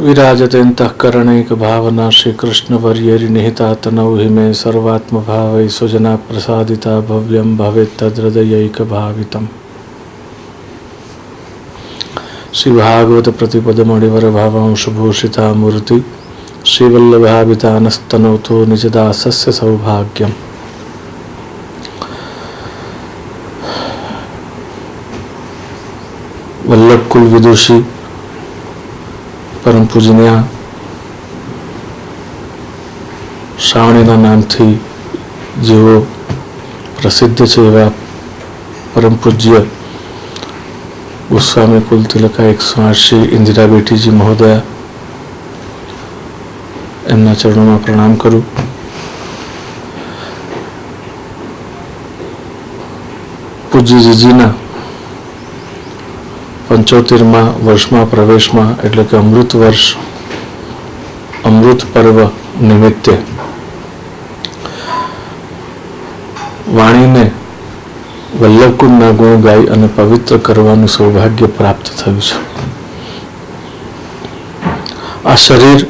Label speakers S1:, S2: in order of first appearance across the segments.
S1: विराजते अंतःकरणैक भावना श्री कृष्ण वर्येरि निहिता तनौ हि मे सर्वात्म भावै सुजना प्रसादिता भव्यं भवेत् तद्हृदयैक भावितम्। श्री भागवत प्रतिपद मणिवर भावांश भूषिता मूर्ति श्रीवल्लभावितानस्तनोतो निजदासस्य सौभाग्यम्। वल्लभ कुल विदुषी परम पूजनीय श्रावणीना नामथी जेओ प्रसिद्ध छे एवा परम पूज्य गोस्वामी कुल तिलका 108 श्री इंदिरा बेटीजी महोदया एमना चरणों में प्रणाम करूं। पूज्य जीजीना 75मा वर्षમાં પ્રવેશમાં એટલે કે અમૃત વર્ષ અમૃત પર્વ નિમિત્તે વાણીને વલ્લભકુંડના ગુણ ગાઈ અને પવિત્ર કરવાનું સૌભાગ્ય પ્રાપ્ત થયું છે। આ શરીરનું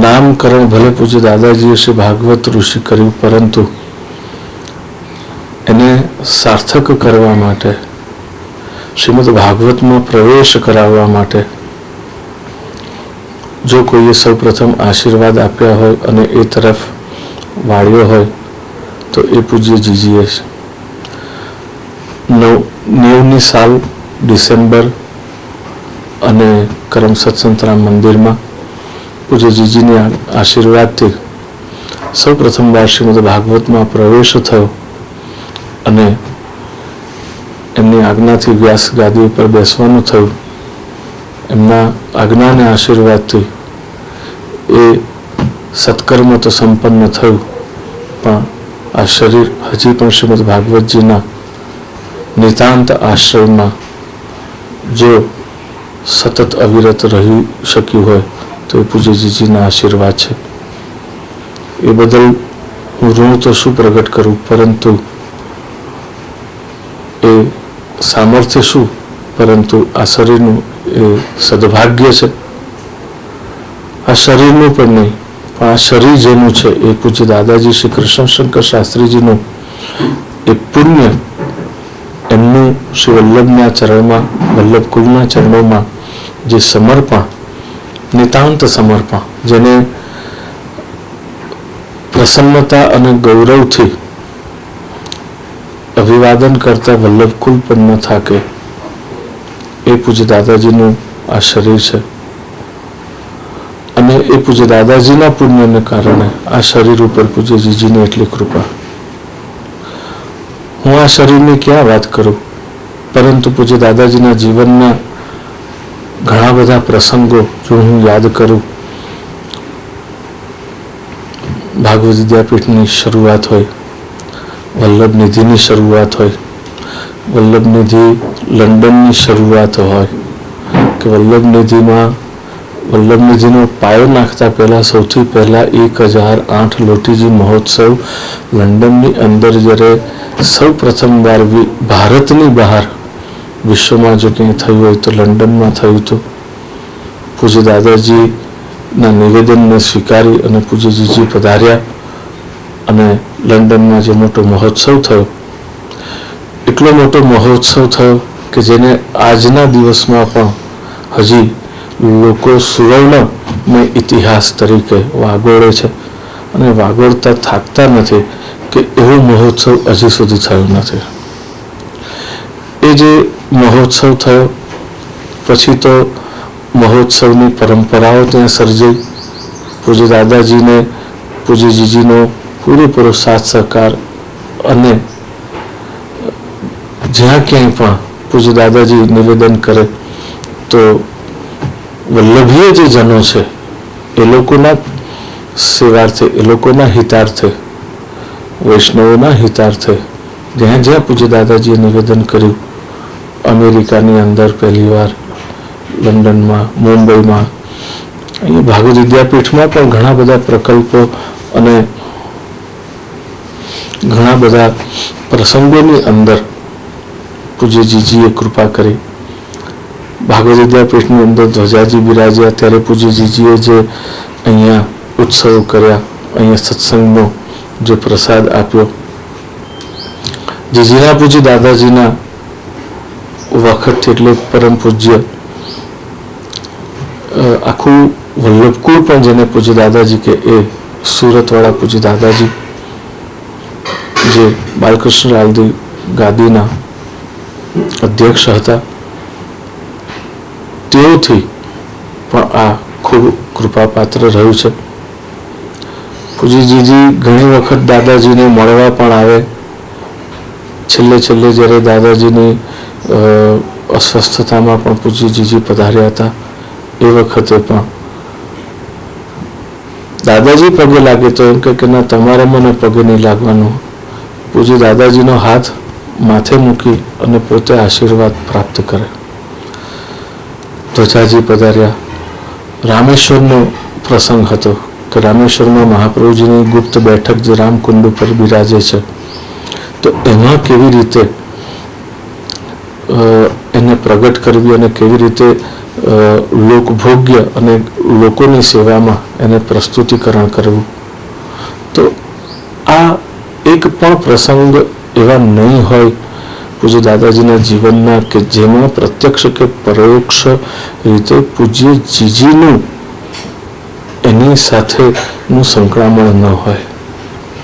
S1: નામકરણ ભલે પૂજ્ય દાદાજીએ શ્રી ભાગવત ઋષિ કર્યું, પરંતુ એને સાર્થક કરવા માટે શ્રીમદ ભાગવતમાં પ્રવેશ કરાવવા માટે જો કોઈએ સૌપ્રથમ આશીર્વાદ આપ્યા હોય અને એ તરફ વાળ્યો હોય તો એ પૂજ્ય જીજીએ 90ની સાલ ડિસેમ્બર અને કરમ સત્સંતરામ મંદિરમાં પૂજ્ય જીજીની આશીર્વાદથી સૌપ્રથમ વાર શ્રીમદ ભાગવતમાં પ્રવેશ થયો અને એમની આજ્ઞાથી વ્યાસ ગાદી ઉપર બેસવાનું થયું। એમના આજ્ઞા અને આશીર્વાદથી એ સત્કર્મ તો સંપન્ન થયું, પણ આ શરીર હજી પણ શ્રીમદ ભાગવતજીના નિતાંત આશ્રયમાં જો સતત અવિરત રહી શક્યું હોય તો એ પૂજ્યજીજીના આશીર્વાદ છે। એ બદલ હું ઋણ તો શું પ્રગટ કરું, પરંતુ એ સામર્થ્ય શું, પરંતુ આ શરીરનું એ સદભાગ્ય છે। આ શરીરનું પણ નહીં, પણ આ શરીર જેનું છે એ પૂજ્ય દાદાજી શ્રી કૃષ્ણશંકર શાસ્ત્રીજીનું એ પુણ્ય એમનું શ્રી વલ્લભના ચરણમાં વલ્લભકુલના ચરણોમાં જે સમર્પણ, નિતાંત સમર્પણ, જેને પ્રસન્નતા અને ગૌરવથી અભિવાદન કરતા વલ્લભકુલ પણ ન થાકે, એ પૂજ્ય દાદાજીનું આ શરીર છે। અને એ પૂજ્ય દાદાજીના પુણ્યને કારણે આ શરીર ઉપર પૂજ્ય જીજીની એટલી કૃપા। હું આ શરીરની ક્યાં વાત કરું, પરંતુ પૂજ્ય દાદાજીના જીવનના ઘણા બધા પ્રસંગો જો હું યાદ કરું, ભાગવત વિદ્યાપીઠની શરૂઆત હોય, વલ્લભ નિધિની શરૂઆત હોય, વલ્લભ નિધિ લંડનની શરૂઆત હોય, કે વલ્લભ નિધિનો પાયો નાખતા પહેલા સૌથી પહેલા 1008 લોટીજી મહોત્સવ લંડનની અંદર જ્યારે સૌ પ્રથમવાર ભારતની બહાર વિશ્વમાં જો ક્યાંય થયું હોય તો લંડનમાં થયું હતું। પૂજ્ય દાદાજીના નિવેદનને સ્વીકારી અને પૂજ્ય જીજી પધાર્યા અને લંડનમાં જે મોટો મહોત્સવ થયો, એટલો મોટો મહોત્સવ થયો કે જેને આજના દિવસમાં પણ હજી લોકો સુવર્ણમય ઇતિહાસ તરીકે વાગોળે છે અને વાગોળતા થાકતા નથી કે એવો મહોત્સવ હજી સુધી થયો નથી। એ જે મહોત્સવ થયો પછી તો મહોત્સવની પરંપરાઓ ત્યાં સર્જાઈ। પૂજ્ય દાદાજીને પૂજ્ય જીજીનો પૂરેપૂરો સાથ સહકાર અને જ્યાં ક્યાંય પણ પૂજ્ય દાદાજી નિવેદન કરે તો વલ્લભીય જે જનો છે એ લોકોના સેવાર્થે, એ લોકોના હિતાર્થે, વૈષ્ણવોના હિતાર્થે જ્યાં જ્યાં પૂજ્ય દાદાજીએ નિવેદન કર્યું, અમેરિકાની અંદર પહેલીવાર, લંડનમાં, મુંબઈમાં, અહીંયા ભાગવત વિદ્યાપીઠમાં પણ ઘણા બધા પ્રકલ્પો અને ઘણા બધા પ્રસંગોની અંદર પૂજ્ય જીજીએ કૃપા કરી। ભાગવત વિદ્યાપીઠની અંદર ધ્વજાજી બિરાજ્યા ત્યારે પૂજ્યજીજીએ જે અહીંયા ઉત્સવ કર્યા, અહીંયા સત્સંગનો જે પ્રસાદ આપ્યો, જીજીના પૂજ્ય દાદાજીના વખત એટલે પરમ પૂજ્ય આખું વલ્લભકુળ પણ જેને પૂજ્ય દાદાજી કે એ સુરતવાળા પૂજ્ય દાદાજી જે બાલકૃષ્ણ રાલદી ગાદીના અધ્યક્ષ હતા, તેઓથી પણ આ ખૂબ કૃપાપાત્ર રહ્યું છે. પૂજ્યજીજી ઘણી વખત દાદાજીને મળવા પણ આવે. છેલ્લે જ્યારે દાદાજીની અસ્વસ્થતામાં પણ પૂજ્યજીજી પધાર્યા હતા, એ વખતે પણ દાદાજી પગે લાગે તો એમ કે ના, તમારે મને પગે નહીં લાગવાનું. પૂજ્ય દાદાજીનો હાથ માથે મૂકી અને પોતે આશીર્વાદ પ્રાપ્ત કરે. ધ્વજાજી પધાર્યા. રામેશ્વરનો પ્રસંગ હતો કે રામેશ્વરમાં મહાપ્રભુજીની ગુપ્ત બેઠક જે રામકુંડ ઉપર બિરાજે છે, તો એમાં કેવી રીતે એને પ્રગટ કરવી અને કેવી રીતે લોકભોગ્ય અને લોકોની સેવામાં એને પ્રસ્તુતિકરણ કરવું. તો આ એક પણ પ્રસંગ એવા નહીં હોય પૂજ્ય દાદાજીના જીવનના કે જેમાં પ્રત્યક્ષ કે પરોક્ષ રીતે પૂજ્ય જીજીનું એની સાથેનું સંકળામણ ન હોય.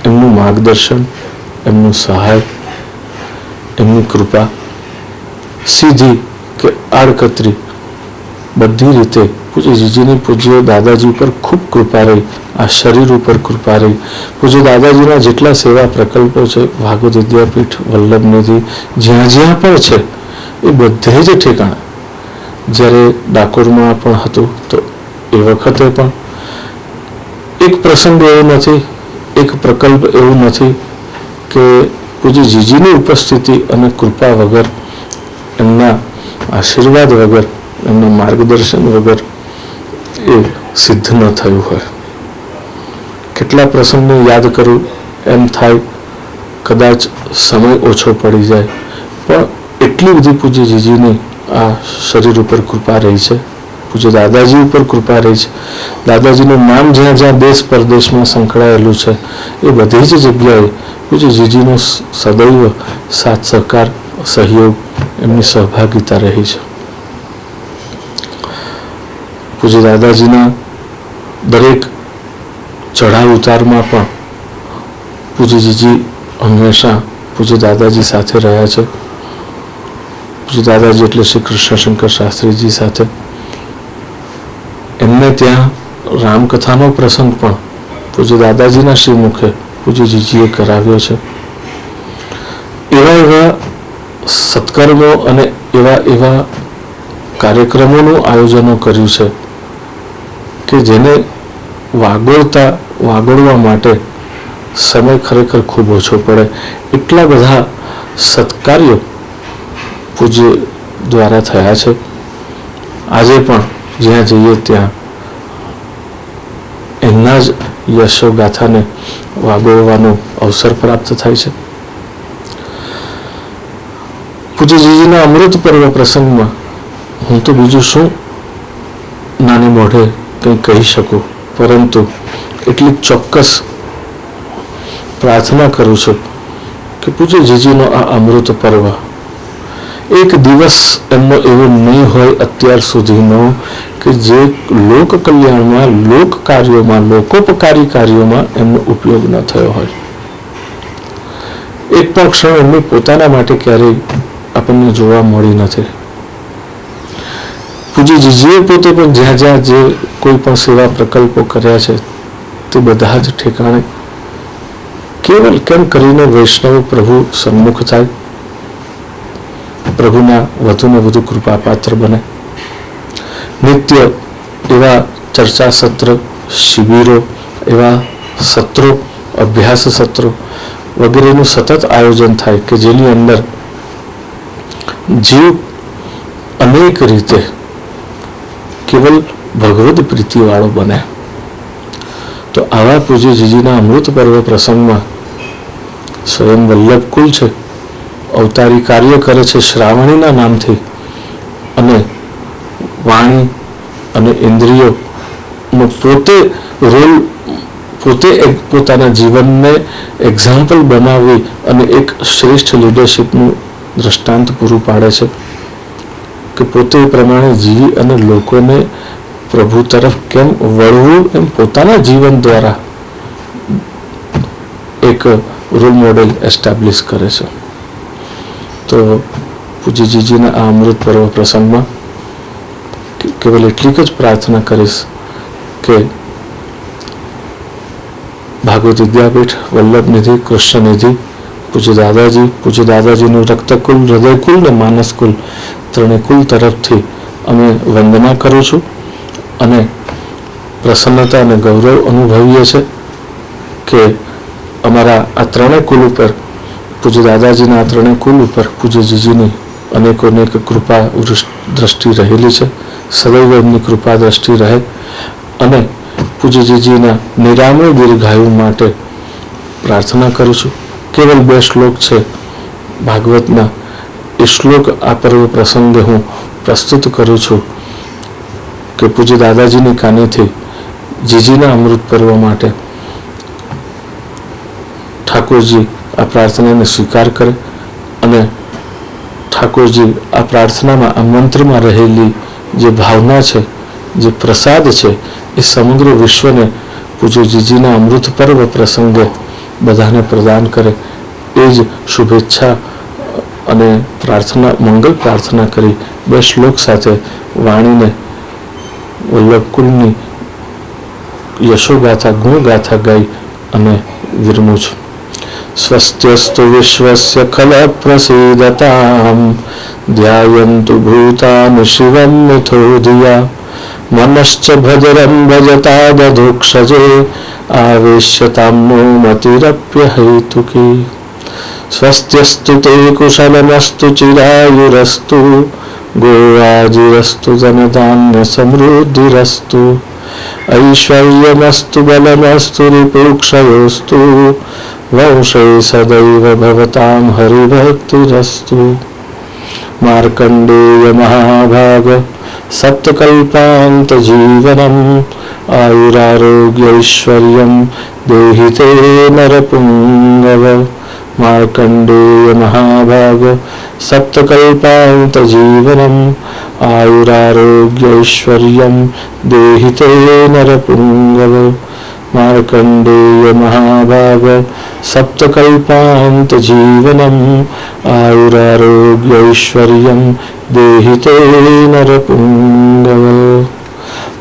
S1: એમનું માર્ગદર્શન, એમનું સહાય, એમની કૃપા સીધી કે આડકતરી બધી રીતે પૂજ્ય જીજીની પૂજ્ય દાદાજી ઉપર ખૂબ કૃપા રહી. આ શરીર ઉપર કૃપા રહી. પૂજ્ય દાદાજીના જેટલા સેવા પ્રકલ્પો છે, ભાગવત વિદ્યાપીઠ, વલ્લભનિધિ, જ્યાં પણ છે, એ બધે જ ઠેકાણે. જ્યારે ડાકોરમાં પણ હતું તો એ વખતે પણ એક પ્રસંગ એવો નથી, એક પ્રકલ્પ એવું નથી કે પૂજ્ય જીજીની ઉપસ્થિતિ અને કૃપા વગર, એમના આશીર્વાદ વગર, એમના માર્ગદર્શન વગર એ સિદ્ધ ન થયું હોય. કેટલા પ્રસંગને યાદ કરું એમ થાય, કદાચ સમય ઓછો પડી જાય, પણ એટલી બધી પૂજ્ય જીજીની આ શરીર ઉપર કૃપા રહી છે, પૂજ્ય દાદાજી ઉપર કૃપા રહી છે. દાદાજીનું નામ જ્યાં જ્યાં દેશ પરદેશમાં સંકળાયેલું છે, એ બધી જ જગ્યાએ પૂજ્ય જીજીનો સદૈવ સાથ સહકાર, સહયોગ, એમની સહભાગિતા રહી છે. પૂજ્ય દાદાજીના દરેક ચઢાવ ઉતારમાં પણ પૂજ્ય જીજી હંમેશા પૂજ્ય દાદાજી સાથે રહ્યા છે. પૂજ્ય દાદાજી એટલે શ્રી કૃષ્ણશંકર શાસ્ત્રીજી સાથે. એમને ત્યાં રામકથાનો પ્રસંગ પણ પૂજ્ય દાદાજીના શ્રીમુખે પૂજ્ય જીજીએ કરાવ્યો છે. એવા સત્કર્મો અને એવા કાર્યક્રમોનું આયોજનો કર્યું છે કે જેને વાગોળવા માટે સમય ખરેખર ખૂબ ઓછો પડે. એટલા બધા સત્કાર્યો પૂજ્ય દ્વારા થયા છે. આજે પણ જ્યાં જઈએ ત્યાં એમના જ યશોગાથાને વાગોળવાનો અવસર પ્રાપ્ત થાય છે. પૂજ્ય જીજીના અમૃત પર્વ પ્રસંગમાં હું તો બીજું શું નાની મોઢે કંઈ કહી શકું, પરંતુ એટલી ચોક્કસ પ્રાર્થના કરું છું કે પૂજ્ય જીજીનો આ અમૃત પર્વ એક દિવસ એમનો એવો નહીં હોય અત્યાર સુધીનો કે જે લોક કલ્યાણમાં, લોક કાર્યોમાં, લોકોપકારી કાર્યોમાં એમનો ઉપયોગ ન થયો હોય. એક પણ ક્ષણ એમની પોતાના માટે ક્યારેય આપણને જોવા મળી નથી. પૂજ્ય જીજીએ પોતે પણ જ્યાં જ્યાં જે કોઈ પણ સેવા પ્રકલ્પો કર્યા છે તે બધા જ ઠેકાણે કેવલ કેમ કરીને વૈષ્ણવ પ્રભુ સન્મુખ થાય, પ્રભુના વધુને વધુ કૃપાપાત્ર બને. નિત્ય એવા ચર્ચા સત્ર, શિબિરો, એવા સત્રો, અભ્યાસ સત્રો વગેરેનું સતત આયોજન થાય કે જેની અંદર જીવ અનેક રીતે કેવલ ભગવદ પ્રીતિવાળો બને. તો આવા પૂજ્ય જીજીના અમૃત પર્વ પ્રસંગમાં સ્વયં વલ્લભકુલ છે, અવતારી કાર્ય કરે છે શ્રાવણીના નામથી, અને વાણી અને ઇન્દ્રિયોનો પોતે પોતાના જીવનને એક્ઝામ્પલ બનાવી અને એક શ્રેષ્ઠ લીડરશીપનું દ્રષ્ટાંત પૂરું પાડે છે કે પોતે એ પ્રમાણે જીવી અને લોકોને પ્રભુ તરફ કેમ વળવું એમ પોતાના જીવન દ્વારા એક રોલ મોડેલ એસ્ટાબ્લિશ કરે છે. તો પૂજ્ય જીજીના આ અમૃત પર્વ પ્રસંગમાં કેવલ એટલી જ પ્રાર્થના કરીશ કે ભાગવત વિદ્યાપીઠ, વલ્લભનિધિ, કૃષ્ણનિધિ, પૂજ્ય દાદાજીનું રક્તકુલ, હૃદયકુલ ને માનસકુલ ત્રણેય કુલ તરફથી અમે વંદના કરું છું અને પ્રસન્નતા અને ગૌરવ અનુભવીએ છીએ કે અમારા આ ત્રણેય કુલ ઉપર, પૂજ્ય દાદાજીના આ ત્રણેય કુલ ઉપર પૂજ્ય જીજીની અનેક કૃપા દ્રષ્ટિ રહેલી છે. સદૈવ એમની કૃપા દ્રષ્ટિ રહે અને પૂજ્ય જીજીના નિરામય દીર્ઘાયુ માટે પ્રાર્થના કરું છું. કેવલ 2 શ્લોક છે ભાગવતના, એ શ્લોક આ પર્વ પ્રસંગે હું પ્રસ્તુત કરું છું કે પૂજ્ય દાદાજીની કાનેથી જીજીના અમૃત પર્વ માટે ઠાકોરજી આ પ્રાર્થનાને સ્વીકાર કરે અને ઠાકોરજી આ પ્રાર્થનામાં, આ મંત્રમાં રહેલી જે ભાવના છે, જે પ્રસાદ છે, એ સમગ્ર વિશ્વને પૂજ્ય જીજીના અમૃત પર્વ પ્રસંગે બધાને પ્રદાન કરે. એ જ શુભેચ્છા અને પ્રાર્થના, મંગલ પ્રાર્થના કરી 2 શ્લોક સાથે વાણીને વલ્લભકુલની યશોગાથા, ગુણગાથા ગાઈ અને વિરમું છું. સ્વસ્ત્યસ્તુ વિશ્વસ્ય ખલ પ્રસીદતામ ધ્યાયન્તુ ભૂતાનિ શિવમ મિથો ધિયા મનશ્ચ ભદ્રં ભજતા દધુક્ષજે આવેશ્યતામ નો મતિરપ્યહૈતુકી. સ્વસ્ત્યસ્તુ તે કુશલમસ્તુ ચિરાયુરસ્તુ ગોવાજીરસ્તુ જનધાન્ય સમૃદ્ધિરસ્તુ ઐશ્વર્યમસ્તુ બલમસ્તુ રિપુક્ષયોસ્તુ વંશે સદૈવ ભવતામ હરિભક્તિરસ્તુ. માર્કંડેય મહાભાગ સપ્તકલ્પાંત જીવનમ આયુરારોગ્યૈશ્વર્યમ દેહિ તે નરપુંગવ. માર્કંડેય મહાભાગ સપ્તકલ્પાંત જીવનમ આયુરારોગ્યૈશ્વર્યમ દેહિ તે નરપુંગવ. માર્કંડેય મહાભાગ સપ્તકલ્પાંત જીવનમ આયુરારોગ્યૈશ્વર્યમ દેહિ તે નરપુંગવ.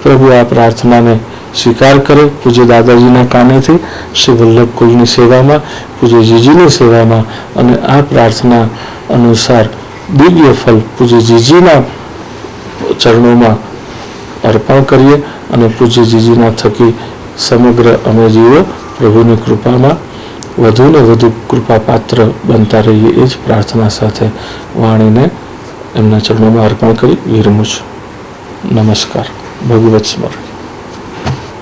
S1: પ્રભુ આ પ્રાર્થનાને સ્વીકાર કરે. પૂજ્ય દાદાજીના કાનેથી શ્રી વલ્લભકુલની સેવામાં, પૂજ્ય જીજીની સેવામાં અને આ પ્રાર્થના અનુસાર દિવ્ય ફલ પૂજ્ય જીજીના ચરણોમાં અર્પણ કરીએ અને પૂજ્ય જીજીના થકી સમગ્ર અમે જીવો પ્રભુની કૃપામાં વધુ ને વધુ કૃપાપાત્ર બનતા રહીએ. એ જ પ્રાર્થના સાથે વાણીને એમના ચરણોમાં અર્પણ કરી વિરમું છું. નમસ્કાર. ભગવત સ્મરણ.